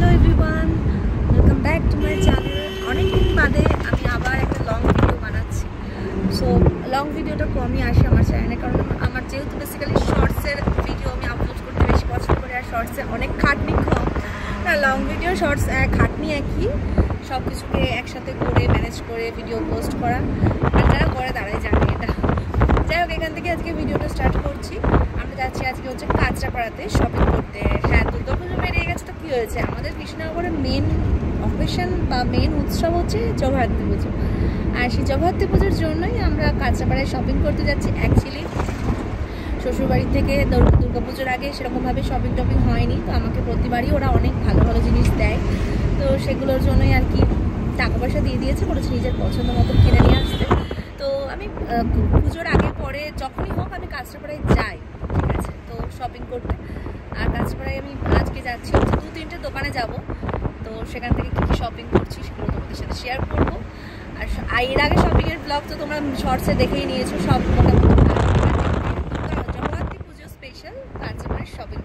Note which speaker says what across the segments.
Speaker 1: Hello everyone, welcome back to my channel. अनेक दिन बादे আমি আবার একটা লং ভিডিও বানাচ্ছি। সো লং ভিডিওটা কমই আসে আমার চ্যানেলে, কারণ আমার যেহেতু বেসিক্যালি শর্টসের ভিডিও আমি আপলোড করতে বেশি পছন্দ করি, আর শর্টসে অনেক খাটনি কম। লং ভিডিও শর্টস খাটনি একই, সব কিছুকে একসাথে করে ম্যানেজ করে ভিডিও পোস্ট করা, আর যারা করে তারাই জানে এটা। যাই হোক, এখান থেকে আজকে ভিডিওটা স্টার্ট করছি। আমরা যাচ্ছি আজকে হচ্ছে কাঁচরাপাড়াতে শপিং করতে। হ্যাঁ, দুর্গাপুজো বেরিয়ে গেছে, তো কী হয়েছে, আমাদের কৃষ্ণনগরের মেন অকেশন বা মেন উৎসব হচ্ছে জগদ্ধাত্রী পুজো। আর সেই জগদ্ধাত্রী পুজোর জন্যই আমরা কাঁচরাপাড়ায় শপিং করতে যাচ্ছি। অ্যাকচুয়ালি শ্বশুরবাড়ি থেকে দুর্গাপুজোর আগে সেরকমভাবে শপিং টপিং হয়নি, তো আমাকে প্রতিবারই ওরা অনেক ভালো ভালো জিনিস দেয়, তো সেগুলোর জন্যই আর কি টাকা পয়সা দিয়ে দিয়েছে, বলেছে নিজের পছন্দ মতো কিনে নিয়ে আসতে। তো আমি পুজোর আগে পরে যখনই হোক আমি কাঁচরাপাড়ায় যাই, ঠিক আছে, তো শপিং করতে। আর কাঁচরাপাড়ায় আমি আজকে যাচ্ছি হচ্ছে 2-3টে দোকানে যাব, তো সেখান থেকে কী কী শপিং করছি সেগুলো তোমাদের সাথে শেয়ার করবো। আর এর আগে শপিংয়ের ব্লগ তো তোমরা শর্টসে দেখেই নিয়েছো, সব মোটামুটি জগদ্ধাত্রী পুজো স্পেশাল কাঁচরাপাড়ার শপিং।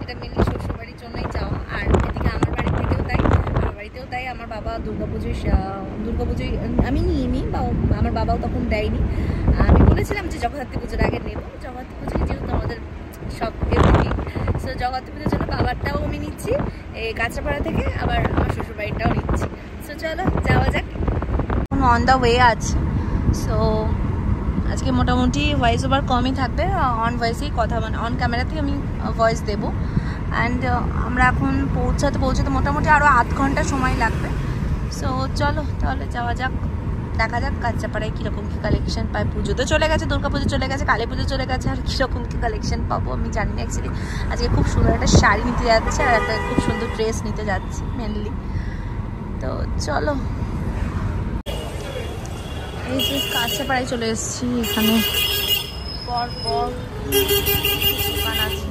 Speaker 1: এটা মেনলি শ্বশুরবাড়ির জন্যই যাওয়া, আর এদিকে আমার বাড়ি থেকেও তাই, আমার বাড়িতেও তাই। আমার বাবা দুর্গাপুজোয় আমি নিইনি, বা আমার বাবাও তখন দেয়নি। আমি বলেছিলাম যে জগদ্ধাত্রী পুজোর আগে নেব, জগদ্ধাত্রী পুজোয় যেহেতু আমাদের সব এভরিথিং, সো জগদ্ধাত্রী পুজোর জন্য বাবারটাও আমি নিচ্ছি এই কাঁচরাপাড়া থেকে, আবার আমার শ্বশুরবাড়িটাও নিচ্ছি। সো চলো যাওয়া যাক। অন দ্য ওয়ে আছে, সো আজকে মোটামুটি ভয়েস ওভার কমই থাকবে, অন ভয়েসেই কথা, মানে অন ক্যামেরাতেই আমি ভয়েস দেবো। অ্যান্ড আমরা এখন পৌঁছাতে মোটামুটি আরও আধ ঘন্টা সময় লাগবে। সো চলো তাহলে যাওয়া যাক, দেখা যাক কাঁচরাপাড়ায় কীরকম কী কালেকশন পাই। পুজো তো চলে গেছে, দুর্গাপুজো চলে গেছে, কালী পুজো চলে গেছে, আর কীরকম কী কালেকশন পাবো আমি জানি না। অ্যাকচুয়ালি আজকে খুব সুন্দর একটা শাড়ি নিতে যাচ্ছে, আর একটা খুব সুন্দর ড্রেস নিতে যাচ্ছি মেনলি। তো চলো, এই যে কাঁচরাপাড়ায় চলে এসেছি। এখানে পরপর দোকান আছে,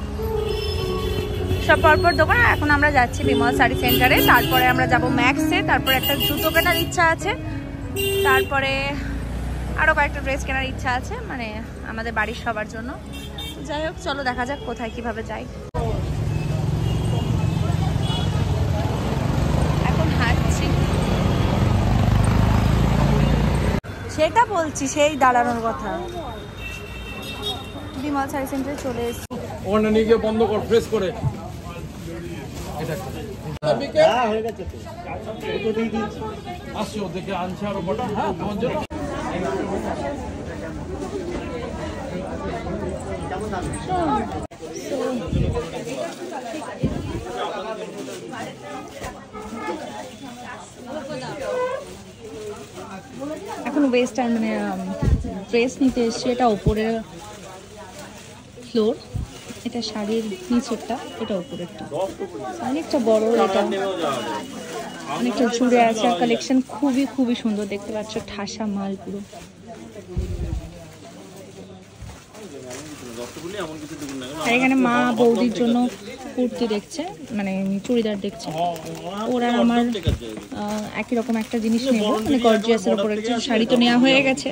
Speaker 1: সব পরপর দোকান। এখন আমরা যাচ্ছি বিমল শাড়ি সেন্টারে, তারপরে আমরা যাব ম্যাক্সে, তারপরে একটা জুতো কেনার ইচ্ছা আছে, তারপরে আরও কয়েকটা ড্রেস কেনার ইচ্ছা আছে, মানে আমাদের বাড়ির সবার জন্য। যাই হোক, চলো দেখা যাক কোথায় কিভাবে যাই। এখন হাঁটছি, সেটা বলছি, সেই দাঁড়ানোর কথা। বিমল শাড়ি সেন্টারে চলে এসেছি।
Speaker 2: ওখানে নিয়ে গিয়ে বন্ধ কর, প্রেস করে। আসছি, ওদেরকে আনছে আরো বড়। হ্যাঁ, তোমার জন্য
Speaker 1: এখন ওয়েস্টার্ন মানে ড্রেস নিতে এসছি। এটা ওপরের ফ্লোর, এটা শাড়ির নিচেরটা, এটা ওপরেরটা, অনেকটা বড়, এটা অনেকটা জুড়ে আছে। আর কালেকশন খুবই খুবই সুন্দর, দেখতে পাচ্ছ, ঠাসা মাল পুরো। আর এখানে মা বৌদির জন্য কুর্তি দেখছে, মানে চুড়িদার দেখছে। ওরা আমার একই রকম একটা জিনিস নেব, মানে গর্জিয়াসের উপরে শাড়ি তো নেওয়া হয়ে গেছে।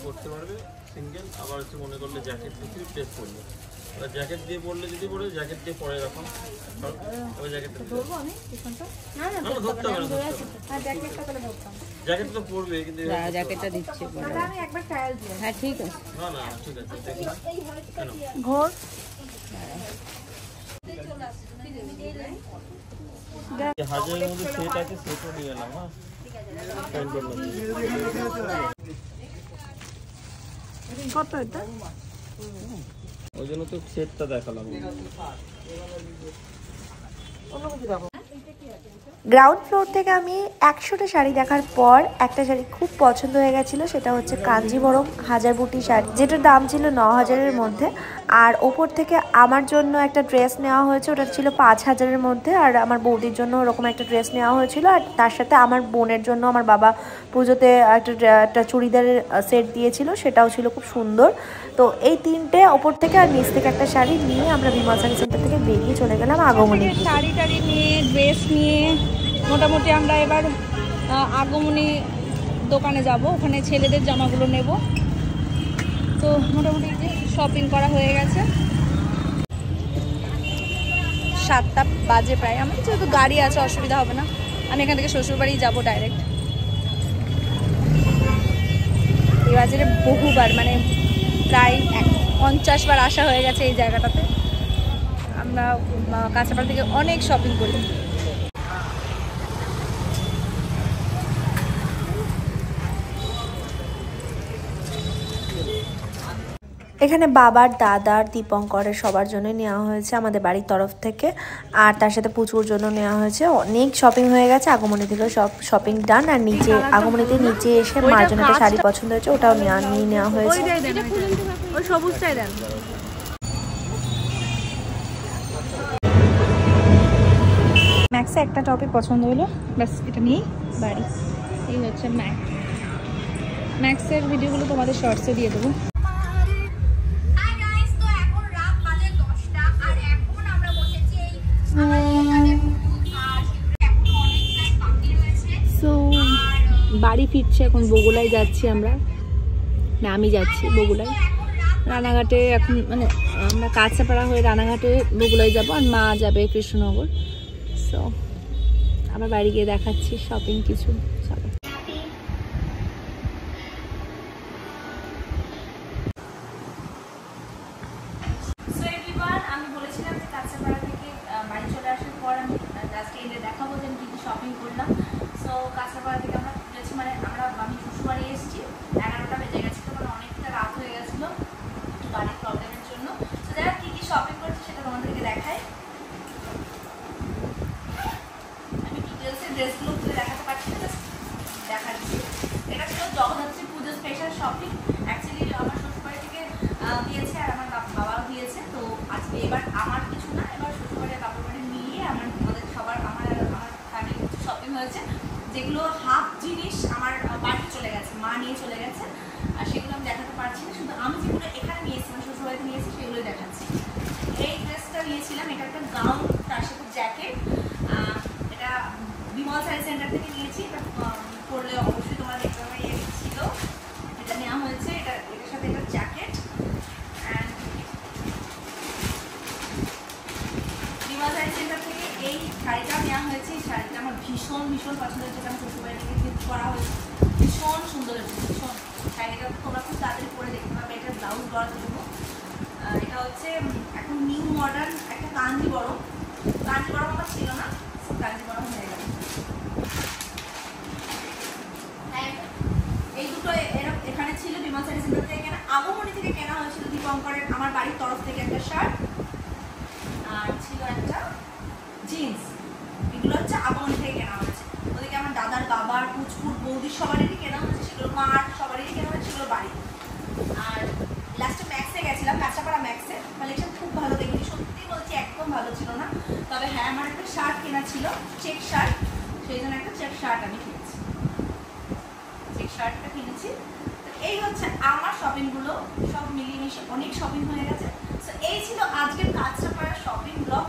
Speaker 2: করতে পারবে সিঙ্গেল, আবার হচ্ছে মনে করলে জ্যাকেট দিয়ে প্রেস করবে, জ্যাকেট দিয়ে পরলে যদি পরে জ্যাকেট দিয়ে পরে রাখো, ওই জ্যাকেটটা ধরবো আমি পিছনটা। না না, ধরতে হবে না, হ্যাঁ জ্যাকেটটা তাহলে ধরতাম, জ্যাকেট তো পরবে, কিন্তু
Speaker 1: জ্যাকেটটা দিচ্ছে পরে। আমি একবার ট্রায়াল দিই। হ্যাঁ ঠিক আছে,
Speaker 2: না না ঠিক আছে, দেখো কেন
Speaker 1: ঘোর
Speaker 2: হাজারের মধ্যে সেট আছে, সেটও নিয়ে এলাম। হ্যাঁ,
Speaker 1: কত এটা?
Speaker 2: ওই জন্য তো সেটটা দেখালাম।
Speaker 3: গ্রাউন্ড ফ্লোর থেকে আমি 100টা শাড়ি দেখার পর একটা শাড়ি খুব পছন্দ হয়ে গেছিলো, সেটা হচ্ছে কাঞ্জিভরম হাজার বুটি শাড়ি, যেটার দাম ছিল 9000-এর মধ্যে। আর ওপর থেকে আমার জন্য একটা ড্রেস নেওয়া হয়েছে, ওটা ছিল 5000-এর মধ্যে। আর আমার বৌদির জন্য ওরকম একটা ড্রেস নেওয়া হয়েছিল, আর তার সাথে আমার বোনের জন্য আমার বাবা পুজোতে একটা চুড়িদারের সেট দিয়েছিল, সেটাও ছিল খুব সুন্দর। তো এই তিনটে ওপর থেকে আর নিচ থেকে একটা শাড়ি নিয়ে আমরা বিমল শাড়ি সেন্টার থেকে বেরিয়ে চলে গেলাম আগমনী।
Speaker 1: শাড়ি টাড়ি নিয়ে, ড্রেস নিয়ে মোটামুটি আমরা এবার আগমনী দোকানে যাব, ওখানে ছেলেদের জামাগুলো নেব। তো মোটামুটি শপিং করা হয়ে গেছে, 7টা বাজে প্রায়। আমার যেহেতু গাড়ি আছে অসুবিধা হবে না, আমি এখান থেকে শ্বশুরবাড়ি যাবো ডাইরেক্ট। এই বাজারে বহুবার মানে প্রায় 50 বার আসা হয়ে গেছে এই জায়গাটাতে। আমরা কাঁচাপাড়া থেকে অনেক শপিং করি।
Speaker 3: এখানে বাবার, দাদার, দীপঙ্করের সবার জন্য নেওয়া হয়েছে আমাদের বাড়ির তরফ থেকে, আর তার সাথে পুচুর জন্য নেওয়া হয়েছে। অনেক শপিং হয়ে গেছে, আগমনী থেকেও সব শপিং ডান। আর নিচে আগমনীতে নিচে এসে মার জন্য একটা শাড়ি পছন্দ হয়েছে, ওটাও নিয়ে নেওয়া হয়েছে।
Speaker 1: ওই সবুজটাই দেন। ম্যাক্সে একটা টপই পছন্দ হলো, ব্যাস এটা নিয়েই বাড়ি। এই হচ্ছে ম্যাক্সের ভিডিওগুলো তোমাদের শর্টসে দিয়ে দেবো। বাড়ি ফিরছে এখন, বগুলায় যাচ্ছি আমরা, না আমি যাচ্ছি বগুলায়। রানাঘাটে এখন মানে আমরা কাঁচাপাড়া হয়ে রানাঘাটে বগুলায় যাব, আর মা যাবে কৃষ্ণনগর। সো আবার বাড়ি গিয়ে দেখাচ্ছি শপিং কিছু। চলো। সো এভরিওয়ান, আমি বলেছিলাম যে কাঁচাপাড়া থেকে বাড়ি চলে আসার পর আমি জাস্ট এনে দেখাবো যে আমি কী কী শপিং করলাম। সো কাঁচাপাড়া থেকে আমরা গেছি, মানে আমি শ্বশুরবাড়ি এসেছি 11টা বেজে গেছিলো, মানে অনেকটা রাত হয়ে গেছিলো একটু গাড়ির প্রবলেমের জন্য। তো যারা কী কী শপিং করছি সেটা তোমাদেরকে দেখায়। আমি ডিটেলসে ড্রেসগুলো খুলে দেখাতে পারছি না, দেখাচ্ছি। এটা ছিল জগদ্ধাত্রী পুজো স্পেশাল শপিং। অ্যাকচুয়ালি আমার শ্বশুরবাড়ি থেকে দিয়েছে, আর আমার বাবাও দিয়েছে। তো আজকে এবার আমার কিছু না, এবার শ্বশুরবাড়ির বাবার বাড়ি মিলিয়ে আমাদের সবার আমার ফ্যামিলি কিছু শপিং হয়েছে, যেগুলো হাফ জিনিস আমার বাড়ি চলে গেছে, মা নিয়ে চলে গেছে, আর সেগুলো আমি দেখাতে পারছি না। শুধু আমি যেগুলো এখানে নিয়েছি, মানে শ্বশুরবাড়িতে নিয়েছি, সেগুলোই দেখাচ্ছি। এই ড্রেসটা নিয়েছিলাম, এটা একটা গাউন, তার সাথে জ্যাকেট। এটা বিমল শাড়ি সেন্টার থেকে নিয়েছি। এটা পরলে অবশ্যই তোমরা দেখতে পাবে, ছিল এটা নেওয়া হয়েছে। এটার সাথে একটা jacket. And Bimal sari centre থেকে এই শাড়িটা নেওয়া হয়েছে। এই শাড়িটা আমার ভীষণ ভীষণ পছন্দ হয়েছে, এটা আমি শ্বশুরবাড়ি থেকে গিফট করা হয়েছে। ভীষণ সুন্দর হয়েছে, ভীষণ। শাড়িটা তোমরা খুব তাড়াতাড়ি পরে দেখতে পাবে। এটা ব্লাউজ করার জন্য এটা হচ্ছে এখন নিউ মডার্ন একটা কাঞ্জিবরম। কাঞ্জিবরম আমার ছিল না, কাঞ্জিবরম হয়ে গেল। এই দুটো এখানে ছিল বিমল শাড়ি সেন্টার থেকে কেনা। আগমনী থেকে কেনা হয়েছিল দীপঙ্করের আমার বাড়ির তরফ থেকে একটা শার্ট, আর ছিল একটা জিন্স। এগুলো হচ্ছে আগমনী থেকে কেনা হয়েছে। ওদিকে আমার দাদার, বাবার, পুচকুর, বৌদির সবারই কেনা হয়েছে, সেগুলো মার সবারই কেনা হয়েছে, সেগুলো বাড়ি। আর লাস্টে ম্যাক্সে গেছিলাম, কাঁচাপাড়া ম্যাক্সে। কালেকশন খুব ভালো দেখেছি, সত্যি বলছি একদম ভালো ছিল না। তবে হ্যাঁ, আমার একটা শার্ট কেনা ছিল, চেক শার্ট, সেই জন্য একটা চেক শার্ট আমি কিনেছি, চেক শার্টটা কিনেছি। তো এই হচ্ছে আমার শপিংগুলো, সব মিলিয়ে মিশে অনেক শপিং হয়ে গেছে। তো এই ছিল আজকের কাঁচাপাড়া শপিং ব্লগ।